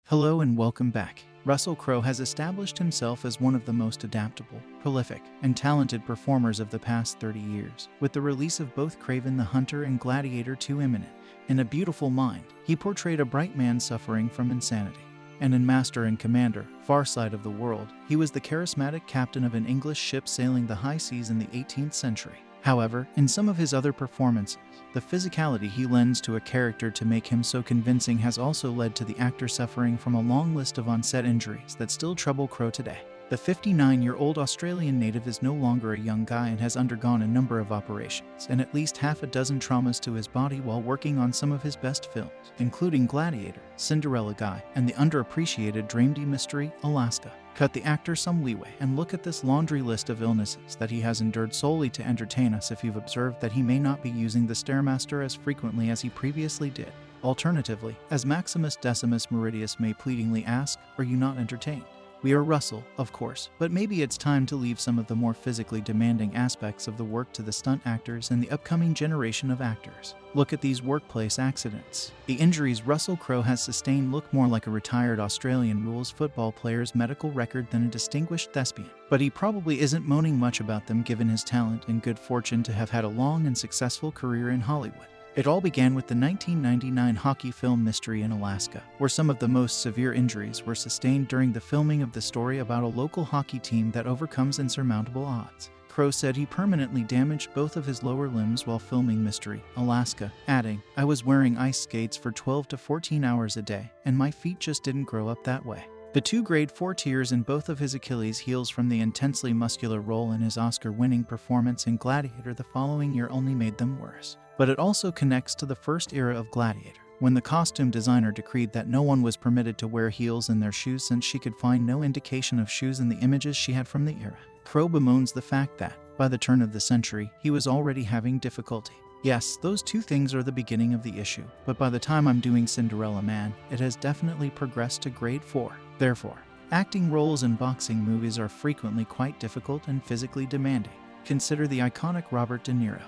Hello and welcome back. Russell Crowe has established himself as one of the most adaptable, prolific, and talented performers of the past 30 years, with the release of both Kraven the Hunter and Gladiator 2 imminent. In A Beautiful Mind, he portrayed a bright man suffering from insanity. And in Master and Commander, Far Side of the World, he was the charismatic captain of an English ship sailing the high seas in the 18th century. However, in some of his other performances, the physicality he lends to a character to make him so convincing has also led to the actor suffering from a long list of on-set injuries that still trouble Crowe today. The 59-year-old Australian native is no longer a young guy and has undergone a number of operations and at least half a dozen traumas to his body while working on some of his best films, including Gladiator, Cinderella Guy, and the underappreciated Dreamedy mystery, Alaska. Cut the actor some leeway and look at this laundry list of illnesses that he has endured solely to entertain us if you've observed that he may not be using the Stairmaster as frequently as he previously did. Alternatively, as Maximus Decimus Meridius may pleadingly ask, are you not entertained? We are Russell, of course, but maybe it's time to leave some of the more physically demanding aspects of the work to the stunt actors and the upcoming generation of actors. Look at these workplace accidents. The injuries Russell Crowe has sustained look more like a retired Australian rules football player's medical record than a distinguished thespian. But he probably isn't moaning much about them given his talent and good fortune to have had a long and successful career in Hollywood. It all began with the 1999 hockey film Mystery in Alaska, where some of the most severe injuries were sustained during the filming of the story about a local hockey team that overcomes insurmountable odds. Crowe said he permanently damaged both of his lower limbs while filming Mystery, Alaska, adding, I was wearing ice skates for 12 to 14 hours a day, and my feet just didn't grow up that way. The 2 grade 4 tears in both of his Achilles heels from the intensely muscular role in his Oscar-winning performance in Gladiator the following year only made them worse. But it also connects to the first era of Gladiator, when the costume designer decreed that no one was permitted to wear heels in their shoes since she could find no indication of shoes in the images she had from the era. Crowe bemoans the fact that, by the turn of the century, he was already having difficulty. Yes, those 2 things are the beginning of the issue, but by the time I'm doing Cinderella Man, it has definitely progressed to grade 4. Therefore, acting roles in boxing movies are frequently quite difficult and physically demanding. Consider the iconic Robert De Niro,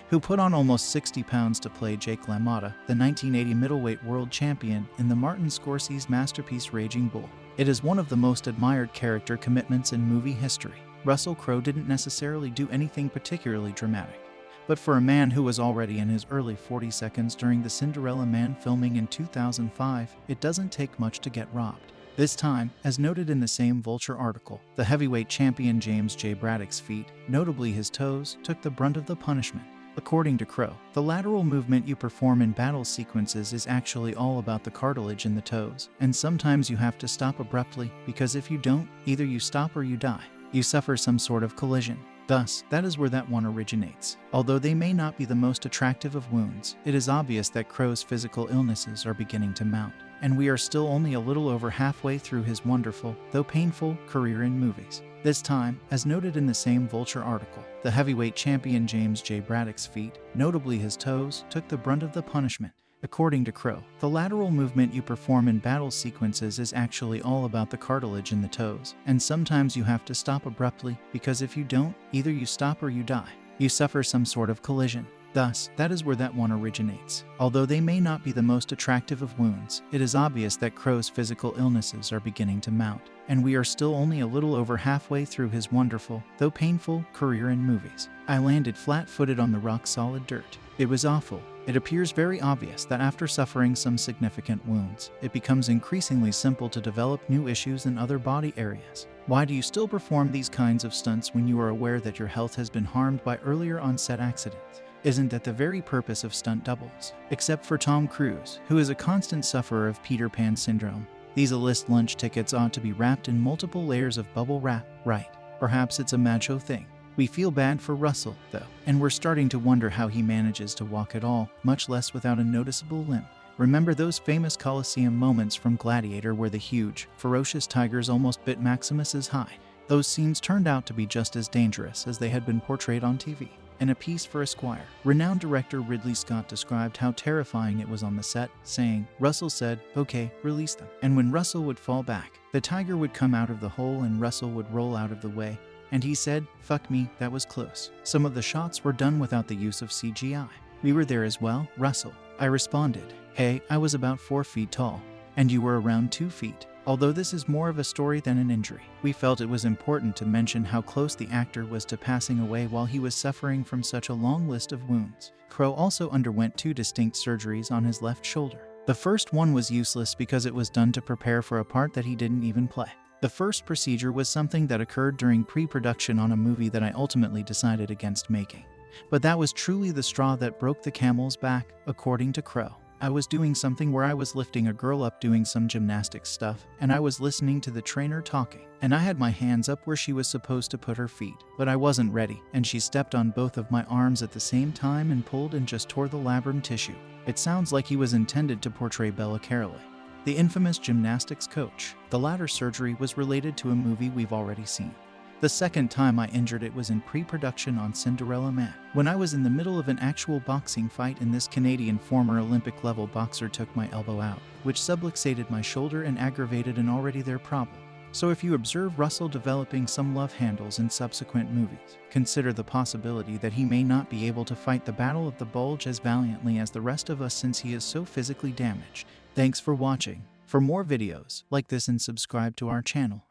who put on almost 60 pounds to play Jake LaMotta, the 1980 middleweight world champion, in the Martin Scorsese's masterpiece Raging Bull. It is one of the most admired character commitments in movie history. Russell Crowe didn't necessarily do anything particularly dramatic, but for a man who was already in his early 40s during the Cinderella Man filming in 2005, it doesn't take much to get robbed. This time, as noted in the same Vulture article, the heavyweight champion James J. Braddock's feet, notably his toes, took the brunt of the punishment. According to Crowe, the lateral movement you perform in battle sequences is actually all about the cartilage in the toes, and sometimes you have to stop abruptly because if you don't, either you stop or you die. You suffer some sort of collision. Thus, that is where that one originates. Although they may not be the most attractive of wounds, it is obvious that Crowe's physical illnesses are beginning to mount, and we are still only a little over halfway through his wonderful, though painful, career in movies. This time, as noted in the same Vulture article, the heavyweight champion James J. Braddock's feet, notably his toes, took the brunt of the punishment. According to Crowe, the lateral movement you perform in battle sequences is actually all about the cartilage in the toes, and sometimes you have to stop abruptly because if you don't, either you stop or you die. You suffer some sort of collision. Thus, that is where that one originates. Although they may not be the most attractive of wounds, it is obvious that Crowe's physical illnesses are beginning to mount, and we are still only a little over halfway through his wonderful, though painful, career in movies. I landed flat-footed on the rock-solid dirt. It was awful. It appears very obvious that after suffering some significant wounds, it becomes increasingly simple to develop new issues in other body areas. Why do you still perform these kinds of stunts when you are aware that your health has been harmed by earlier on-set accidents? Isn't that the very purpose of stunt doubles? Except for Tom Cruise, who is a constant sufferer of Peter Pan syndrome. These A-list lunch tickets ought to be wrapped in multiple layers of bubble wrap, right? Perhaps it's a macho thing. We feel bad for Russell, though, and we're starting to wonder how he manages to walk at all, much less without a noticeable limp. Remember those famous Colosseum moments from Gladiator where the huge, ferocious tigers almost bit Maximus's hide? Those scenes turned out to be just as dangerous as they had been portrayed on TV. In a piece for Esquire, renowned director Ridley Scott described how terrifying it was on the set, saying, Russell said, okay, release them. And when Russell would fall back, the tiger would come out of the hole and Russell would roll out of the way. And he said, fuck me, that was close. Some of the shots were done without the use of CGI. We were there as well, Russell. I responded, hey, I was about 4 feet tall. and you were around 2 feet. Although this is more of a story than an injury, we felt it was important to mention how close the actor was to passing away while he was suffering from such a long list of wounds. Crowe also underwent 2 distinct surgeries on his left shoulder. The first one was useless because it was done to prepare for a part that he didn't even play. The first procedure was something that occurred during pre-production on a movie that I ultimately decided against making. But that was truly the straw that broke the camel's back, according to Crowe. I was doing something where I was lifting a girl up doing some gymnastics stuff, and I was listening to the trainer talking, and I had my hands up where she was supposed to put her feet, but I wasn't ready, and she stepped on both of my arms at the same time and pulled and just tore the labrum tissue. It sounds like he was intended to portray Bella Caroli, the infamous gymnastics coach. The latter surgery was related to a movie we've already seen. The second time I injured it was in pre-production on Cinderella Man. When I was in the middle of an actual boxing fight and this Canadian former Olympic-level boxer took my elbow out, which subluxated my shoulder and aggravated an already there problem. So if you observe Russell developing some love handles in subsequent movies, consider the possibility that he may not be able to fight the Battle of the Bulge as valiantly as the rest of us since he is so physically damaged. Thanks for watching. For more videos like this and subscribe to our channel.